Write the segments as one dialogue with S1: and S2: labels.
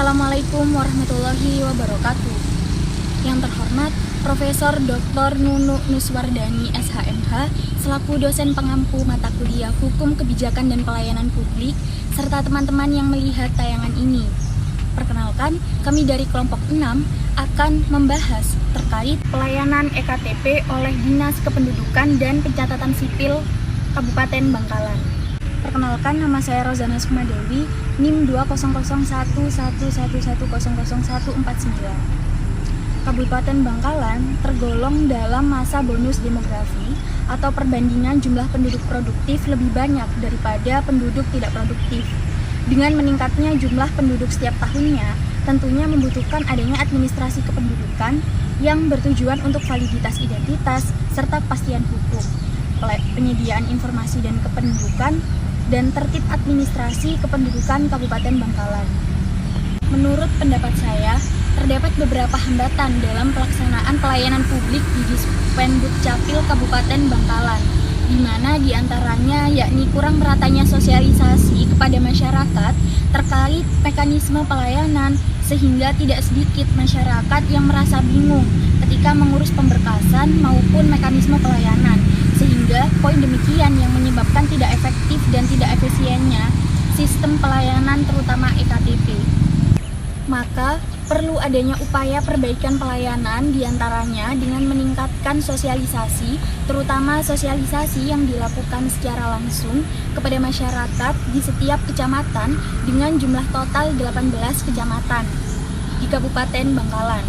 S1: Assalamualaikum warahmatullahi wabarakatuh. Yang terhormat Profesor Dr. Nunu Nuswardani SHMH selaku dosen pengampu mata kuliah Hukum Kebijakan dan Pelayanan Publik serta teman-teman yang melihat tayangan ini. Perkenalkan, kami dari kelompok 6 akan membahas terkait pelayanan EKTP oleh Dinas Kependudukan dan Pencatatan Sipil Kabupaten Bangkalan. Perkenalkan, nama saya Rozana Sukmadewi, NIM 2001111100149. Kabupaten Bangkalan tergolong dalam masa bonus demografi atau perbandingan jumlah penduduk produktif lebih banyak daripada penduduk tidak produktif. Dengan meningkatnya jumlah penduduk setiap tahunnya, tentunya membutuhkan adanya administrasi kependudukan yang bertujuan untuk validitas identitas serta kepastian hukum, penyediaan informasi dan kependudukan, dan tertib administrasi kependudukan Kabupaten Bangkalan. Menurut pendapat saya, terdapat beberapa hambatan dalam pelaksanaan pelayanan publik di Dispenduk Capil Kabupaten Bangkalan, di mana diantaranya yakni kurang meratanya sosialisasi kepada masyarakat terkait mekanisme pelayanan, sehingga tidak sedikit masyarakat yang merasa bingung ketika mengurus pemberkasan maupun mekanisme pelayanan, sehingga poin demikian yang menyebabkan tidak efektif dan tidak efisiennya sistem pelayanan terutama EKTP. Maka perlu adanya upaya perbaikan pelayanan diantaranya dengan meningkatkan sosialisasi, terutama sosialisasi yang dilakukan secara langsung kepada masyarakat di setiap kecamatan dengan jumlah total 18 kecamatan di Kabupaten Bangkalan,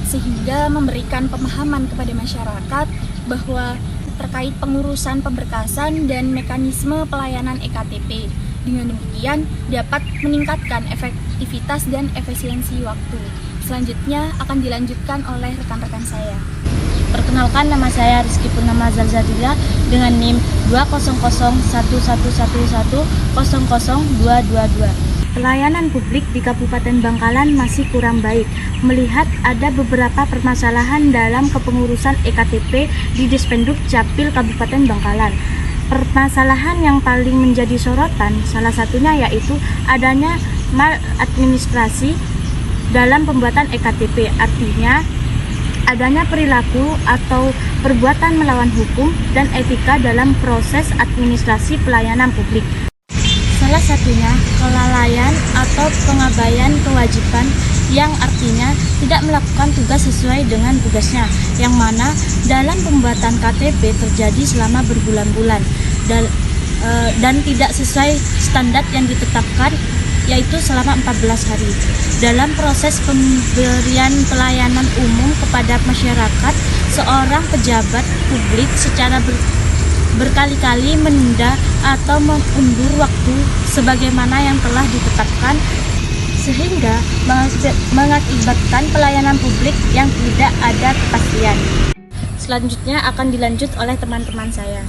S1: sehingga memberikan pemahaman kepada masyarakat bahwa terkait pengurusan pemberkasan dan mekanisme pelayanan EKTP. Dengan demikian dapat meningkatkan efektivitas dan efisiensi waktu. Selanjutnya akan dilanjutkan oleh rekan-rekan saya.
S2: Perkenalkan, nama saya Rizky Purnama Zalzadila dengan NIM 20011100222. Pelayanan publik di Kabupaten Bangkalan masih kurang baik, melihat ada beberapa permasalahan dalam kepengurusan EKTP di Dispenduk Capil Kabupaten Bangkalan. Permasalahan yang paling menjadi sorotan salah satunya yaitu adanya maladministrasi dalam pembuatan EKTP, artinya adanya perilaku atau perbuatan melawan hukum dan etika dalam proses administrasi pelayanan publik. Salah satunya kelalaian atau pengabaian kewajiban yang artinya tidak melakukan tugas sesuai dengan tugasnya, yang mana dalam pembuatan KTP terjadi selama berbulan-bulan dan tidak sesuai standar yang ditetapkan, yaitu selama 14 hari. Dalam proses pemberian pelayanan umum kepada masyarakat, seorang pejabat publik secara berkali-kali menunda atau mengundur waktu sebagaimana yang telah ditetapkan, sehingga mengakibatkan pelayanan publik yang tidak ada kepastian. Selanjutnya akan dilanjut oleh teman-teman saya.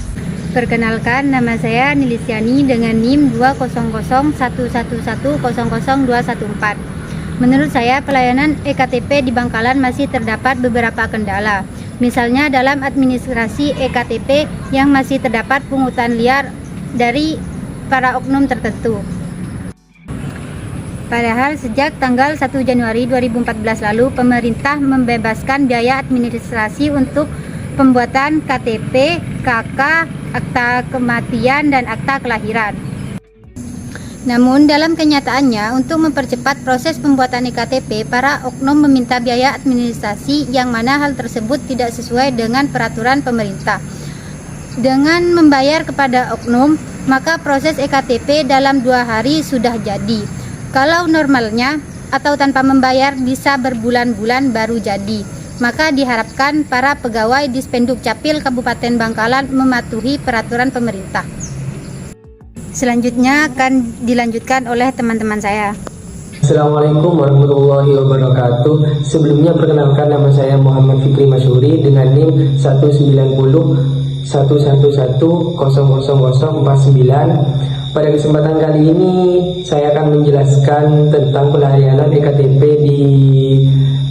S3: Perkenalkan, nama saya Nilisiani dengan NIM 20011100214. Menurut saya, pelayanan EKTP di Bangkalan masih terdapat beberapa kendala. Misalnya dalam administrasi EKTP yang masih terdapat pungutan liar dari para oknum tertentu. Padahal sejak tanggal 1 Januari 2014 lalu, pemerintah membebaskan biaya administrasi untuk pembuatan KTP, KK, akta kematian, dan akta kelahiran. Namun dalam kenyataannya, untuk mempercepat proses pembuatan EKTP, para oknum meminta biaya administrasi yang mana hal tersebut tidak sesuai dengan peraturan pemerintah. Dengan membayar kepada oknum, maka proses EKTP dalam 2 hari sudah jadi. Kalau normalnya atau tanpa membayar bisa berbulan-bulan baru jadi. Maka diharapkan para pegawai Dispenduk Capil Kabupaten Bangkalan mematuhi peraturan pemerintah. Selanjutnya akan dilanjutkan oleh teman-teman saya.
S4: Assalamualaikum warahmatullahi wabarakatuh. Sebelumnya perkenalkan, nama saya Muhammad Fikri Masyuri dengan NIM 19011000049. Pada kesempatan kali ini saya akan menjelaskan tentang pelayanan EKTP di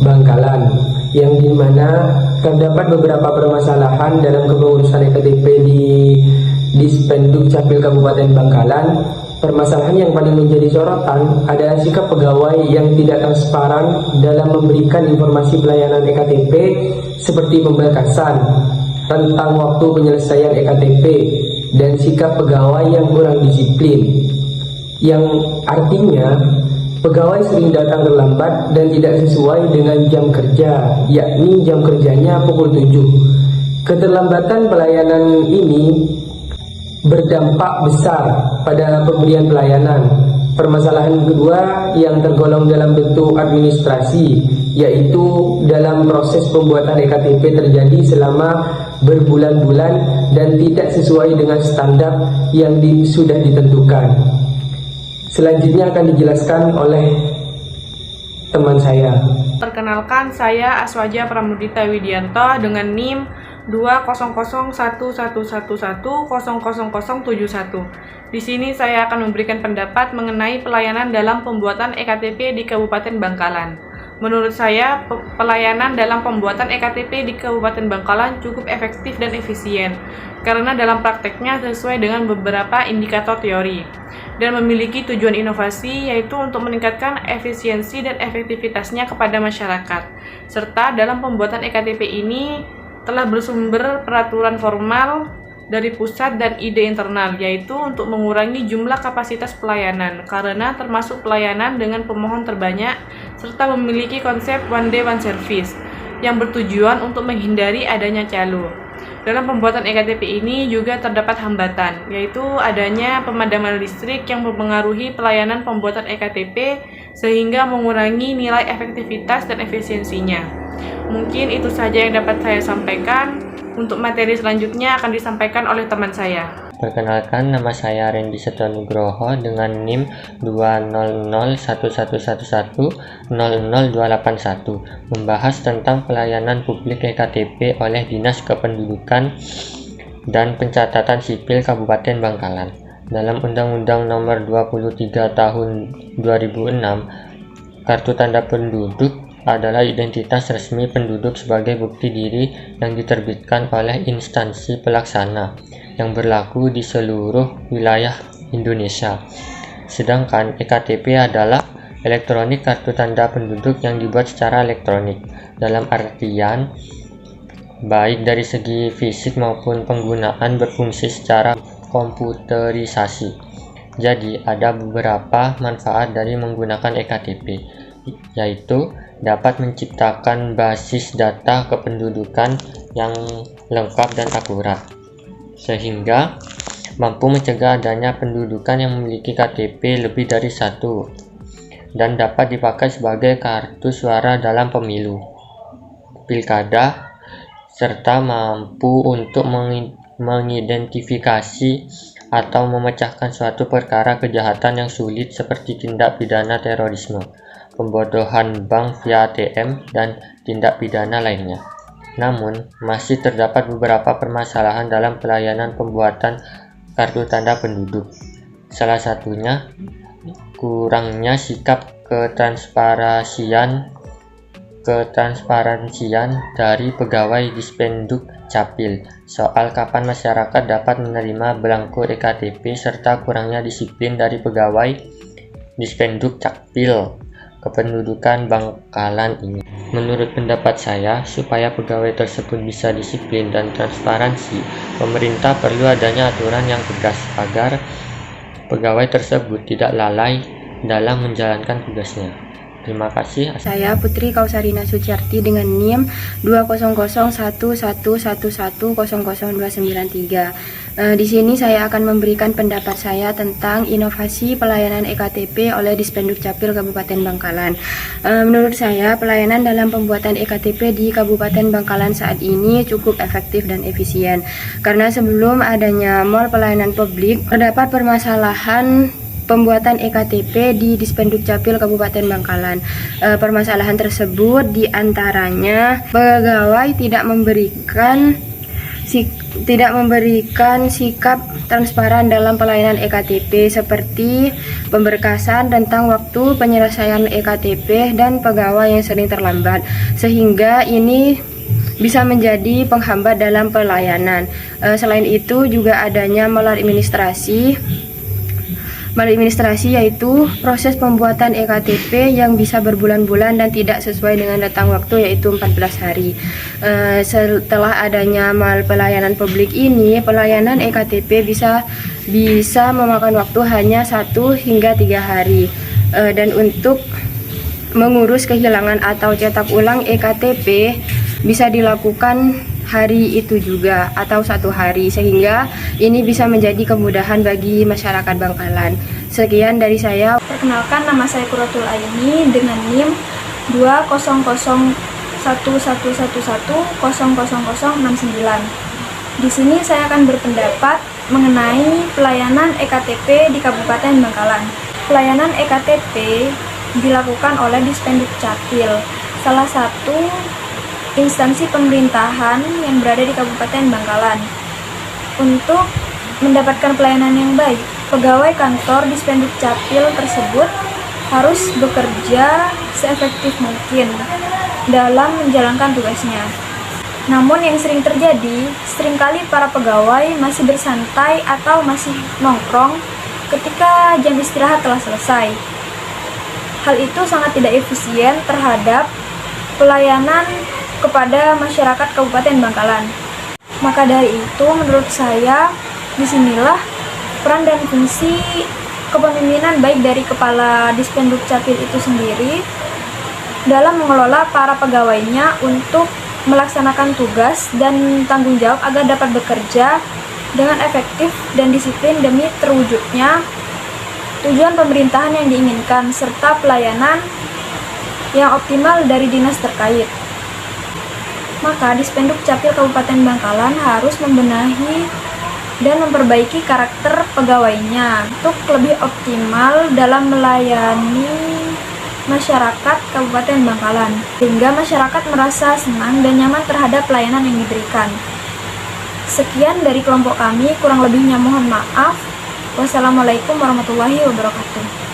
S4: Bangkalan, yang dimana terdapat beberapa permasalahan dalam kepengurusan EKTP di Dispenduk Capil Kabupaten Bangkalan, permasalahan yang paling menjadi sorotan adalah sikap pegawai yang tidak transparan dalam memberikan informasi pelayanan EKTP seperti pembatasan, rentang waktu penyelesaian EKTP, dan sikap pegawai yang kurang disiplin. Yang artinya, pegawai sering datang terlambat dan tidak sesuai dengan jam kerja, yakni jam kerjanya pukul 7. Keterlambatan pelayanan ini berdampak besar pada pemberian pelayanan. Permasalahan kedua yang tergolong dalam bentuk administrasi, yaitu dalam proses pembuatan EKTP terjadi selama berbulan-bulan dan tidak sesuai dengan standar yang sudah ditentukan. Selanjutnya akan dijelaskan oleh teman saya.
S5: Perkenalkan, saya Aswaja Pramudita Widianto dengan NIM 2001111000071. Di sini saya akan memberikan pendapat mengenai pelayanan dalam pembuatan EKTP di Kabupaten Bangkalan. Menurut saya, pelayanan dalam pembuatan EKTP di Kabupaten Bangkalan cukup efektif dan efisien karena dalam prakteknya sesuai dengan beberapa indikator teori dan memiliki tujuan inovasi, yaitu untuk meningkatkan efisiensi dan efektivitasnya kepada masyarakat. Serta dalam pembuatan EKTP ini telah bersumber peraturan formal dari pusat dan ide internal, yaitu untuk mengurangi jumlah kapasitas pelayanan karena termasuk pelayanan dengan pemohon terbanyak serta memiliki konsep one day one service yang bertujuan untuk menghindari adanya calo. Dalam pembuatan EKTP ini juga terdapat hambatan, yaitu adanya pemadaman listrik yang mempengaruhi pelayanan pembuatan EKTP sehingga mengurangi nilai efektivitas dan efisiensinya. Mungkin itu saja yang dapat saya sampaikan. Untuk materi selanjutnya akan disampaikan oleh teman saya.
S6: Perkenalkan, nama saya Randy Setonugroho dengan NIM 2001111000281, membahas tentang pelayanan publik EKTP oleh Dinas Kependudukan dan Pencatatan Sipil Kabupaten Bangkalan. Dalam Undang-Undang Nomor 23 Tahun 2006, kartu tanda penduduk adalah identitas resmi penduduk sebagai bukti diri yang diterbitkan oleh instansi pelaksana yang berlaku di seluruh wilayah Indonesia. Sedangkan EKTP adalah elektronik kartu tanda penduduk yang dibuat secara elektronik, dalam artian baik dari segi fisik maupun penggunaan berfungsi secara komputerisasi. Jadi ada beberapa manfaat dari menggunakan EKTP, yaitu dapat menciptakan basis data kependudukan yang lengkap dan akurat, sehingga mampu mencegah adanya pendudukan yang memiliki KTP lebih dari satu, dan dapat dipakai sebagai kartu suara dalam pemilu, pilkada, serta mampu untuk mengidentifikasi atau memecahkan suatu perkara kejahatan yang sulit seperti tindak pidana terorisme, pembodohan bank via ATM, dan tindak pidana lainnya. Namun, masih terdapat beberapa permasalahan dalam pelayanan pembuatan kartu tanda penduduk. Salah satunya, kurangnya sikap ketransparansian dari pegawai Dispenduk Capil soal kapan masyarakat dapat menerima belangko EKTP serta kurangnya disiplin dari pegawai Dispenduk Capil Kependudukan Bangkalan ini. Menurut pendapat saya, supaya pegawai tersebut bisa disiplin dan transparansi, pemerintah perlu adanya aturan yang tegas agar pegawai tersebut tidak lalai dalam menjalankan tugasnya. Terima kasih.
S7: Saya Putri Kausarina Suciarti dengan NIM 2001111000293. Di sini saya akan memberikan pendapat saya tentang inovasi pelayanan EKTP oleh Dispenduk Capil Kabupaten Bangkalan. Menurut saya, pelayanan dalam pembuatan EKTP di Kabupaten Bangkalan saat ini cukup efektif dan efisien. Karena sebelum adanya Mall Pelayanan Publik, terdapat permasalahan pembuatan EKTP di Dispenduk Capil Kabupaten Bangkalan. Permasalahan tersebut diantaranya pegawai tidak memberikan sikap transparan dalam pelayanan EKTP seperti pemberkasan tentang waktu penyelesaian EKTP dan pegawai yang sering terlambat, sehingga ini bisa menjadi penghambat dalam pelayanan. Selain itu juga adanya maladministrasi maladministrasi, yaitu proses pembuatan EKTP yang bisa berbulan-bulan dan tidak sesuai dengan rentang waktu, yaitu 14 hari. Setelah adanya pelayanan publik ini, pelayanan EKTP bisa memakan waktu hanya 1 hingga 3 hari. Dan untuk mengurus kehilangan atau cetak ulang EKTP bisa dilakukan hari itu juga atau 1 hari, sehingga ini bisa menjadi kemudahan bagi masyarakat Bangkalan. Sekian dari saya.
S1: Perkenalkan, nama saya Quratul Aini dengan NIM 2001111000069. Di sini saya akan berpendapat mengenai pelayanan EKTP di Kabupaten Bangkalan. Pelayanan EKTP dilakukan oleh Dispenduk Capil, salah satu instansi pemerintahan yang berada di Kabupaten Bangkalan. Untuk mendapatkan pelayanan yang baik, pegawai kantor Dispenduk Capil tersebut harus bekerja seefektif mungkin dalam menjalankan tugasnya. Namun yang sering terjadi, seringkali para pegawai masih bersantai atau masih nongkrong ketika jam istirahat telah selesai. Hal itu sangat tidak efisien terhadap pelayanan kepada masyarakat Kabupaten Bangkalan. Maka dari itu, menurut saya, disinilah peran dan fungsi kepemimpinan baik dari Kepala Dispenduk Capil itu sendiri dalam mengelola para pegawainya untuk melaksanakan tugas dan tanggung jawab agar dapat bekerja dengan efektif dan disiplin demi terwujudnya tujuan pemerintahan yang diinginkan serta pelayanan yang optimal dari dinas terkait. Maka Dispenduk Capil Kabupaten Bangkalan harus membenahi dan memperbaiki karakter pegawainya untuk lebih optimal dalam melayani masyarakat Kabupaten Bangkalan, sehingga masyarakat merasa senang dan nyaman terhadap pelayanan yang diberikan. Sekian dari kelompok kami, kurang lebihnya mohon maaf. Wassalamualaikum warahmatullahi wabarakatuh.